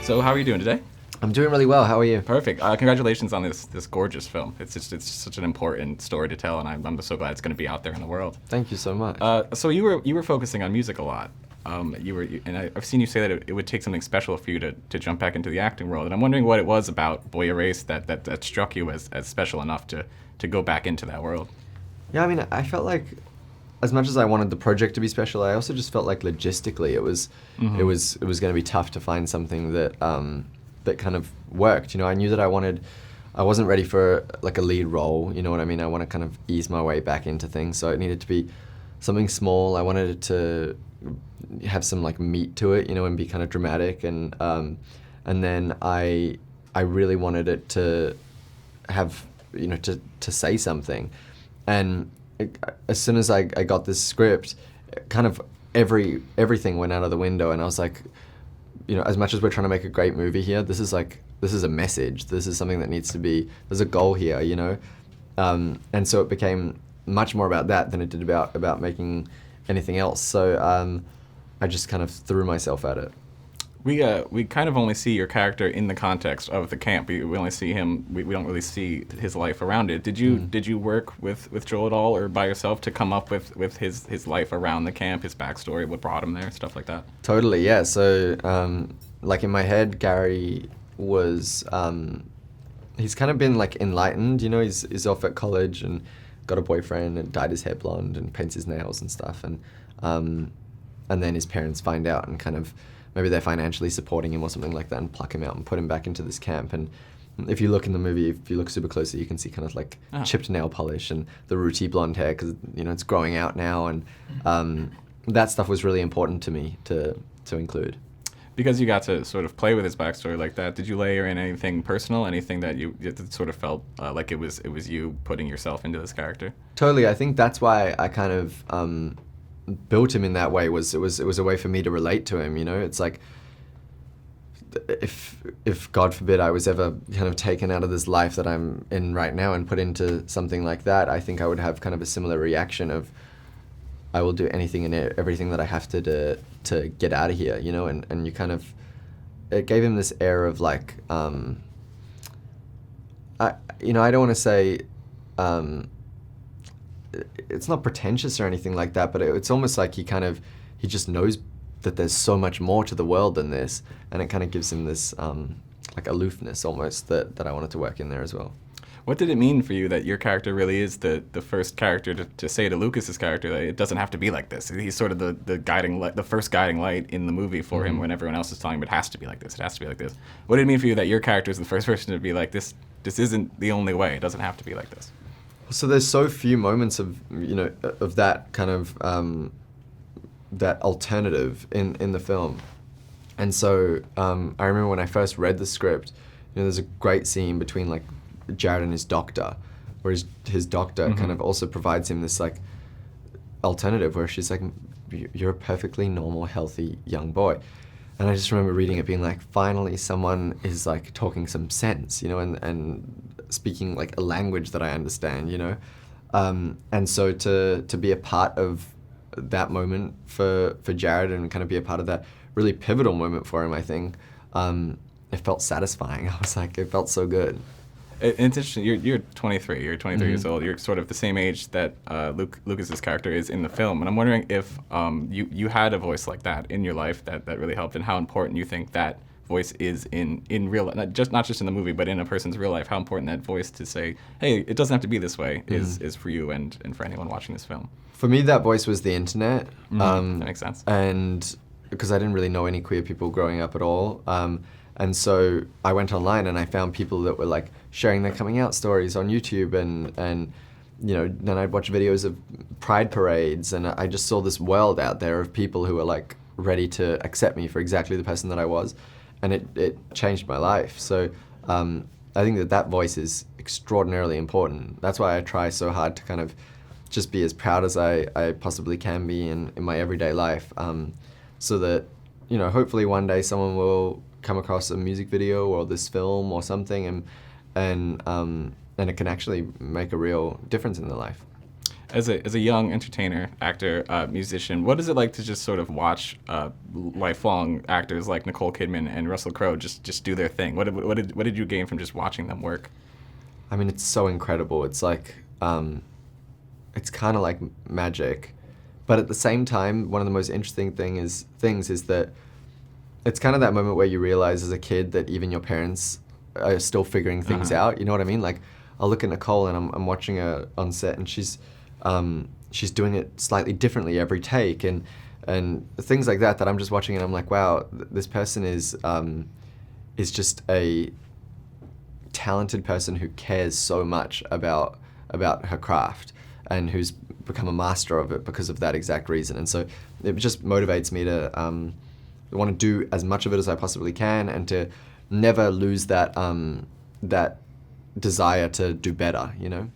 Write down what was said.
So how are you doing today? I'm doing really well. How are you? Perfect. Congratulations on this gorgeous film. It's such an important story to tell, and I'm so glad it's going to be out there in the world. Thank you so much. So you were focusing on music a lot. I've seen you say that it would take something special for you to jump back into the acting world, and I'm wondering what it was about Boy Erased that struck you as special enough to go back into that world. Yeah, I mean, I felt like as much as I wanted the project to be special, I also just felt like logistically it was going to be tough to find something that that kind of worked. You know, I knew that I wasn't ready for like a lead role. You know what I mean? I want to kind of ease my way back into things, so it needed to be something small. I wanted it to have some like meat to it, you know, and be kind of dramatic, and then I really wanted it to have, you know, to say something. And as soon as I got this script, kind of everything went out of the window, and I was like, you know, as much as we're trying to make a great movie here, this is a message. This is something that needs to be, there's a goal here, you know? And so it became much more about that than it did about making anything else. So I just kind of threw myself at it. We kind of only see your character in the context of the camp. We only see him. We don't really see his life around it. Did you work with Joel at all, or by yourself, to come up with his life around the camp, his backstory, what brought him there, stuff like that? Totally, yeah. So like in my head, Gary was he's kind of been like enlightened. You know, he's off at college and got a boyfriend and dyed his hair blonde and paints his nails and stuff. And then his parents find out and kind of, maybe they're financially supporting him or something like that, and pluck him out and put him back into this camp. And if you look in the movie, if you look super closely, you can see kind of like chipped nail polish and the rooty blonde hair, because, you know, it's growing out now. And that stuff was really important to me to include. Because you got to sort of play with his backstory like that, did you layer in anything personal, anything that you sort of felt like it was you putting yourself into this character? Totally. I think that's why I kind of built him in that way. It was a way for me to relate to him. You know, it's like if God forbid I was ever kind of taken out of this life that I'm in right now and put into something like that, I think I would have kind of a similar reaction of, I will do anything and everything that I have to get out of here, you know. And you kind of, it gave him this air of like, I don't want to say, it's not pretentious or anything like that, but it's almost like he just knows that there's so much more to the world than this, and it kind of gives him this like aloofness almost that I wanted to work in there as well. What did it mean for you that your character really is the first character to say to Lucas's character that it doesn't have to be like this? He's sort of the first guiding light in the movie for him, when everyone else is telling him it has to be like this, it has to be like this. What did it mean for you that your character is the first person to be like, this isn't the only way, it doesn't have to be like this? So there's so few moments of, you know, of that kind of that alternative in the film. And so I remember when I first read the script, you know, there's a great scene between like Jared and his doctor, where his doctor kind of also provides him this like alternative where she's like, you're a perfectly normal, healthy young boy. And I just remember reading it being like, finally someone is like talking some sense, you know, and speaking like a language that I understand, you know. And so to be a part of that moment for Jared, and kind of be a part of that really pivotal moment for him, I think, it felt satisfying. I was like, it felt so good. It's interesting. You're 23. You're 23 years old. You're sort of the same age that Lucas's character is in the film. And I'm wondering if you had a voice like that in your life that really helped, and how important you think that voice is in real life, not just in the movie, but in a person's real life. How important that voice to say, hey, it doesn't have to be this way, is for you and for anyone watching this film. For me, that voice was the internet. That makes sense. And because I didn't really know any queer people growing up at all. And so I went online and I found people that were like sharing their coming out stories on YouTube, and you know, then I'd watch videos of pride parades, and I just saw this world out there of people who were like ready to accept me for exactly the person that I was, and it changed my life. So I think that voice is extraordinarily important. That's why I try so hard to kind of just be as proud as I possibly can be in my everyday life, so that, you know, hopefully one day someone will come across a music video or this film or something, and it can actually make a real difference in their life. as a young entertainer, actor, musician, what is it like to just sort of watch lifelong actors like Nicole Kidman and Russell Crowe just do their thing? What did you gain from just watching them work? I mean, it's so incredible. It's like, it's kind of like magic, but at the same time, one of the most interesting things is that it's kind of that moment where you realize as a kid that even your parents are still figuring things out. You know what I mean? Like, I'll look at Nicole and I'm watching her on set, and she's doing it slightly differently every take, and things like that I'm just watching and I'm like, wow, this person is just a talented person who cares so much about her craft and who's become a master of it because of that exact reason. And so it just motivates me to want to do as much of it as I possibly can, and to never lose that that desire to do better, you know?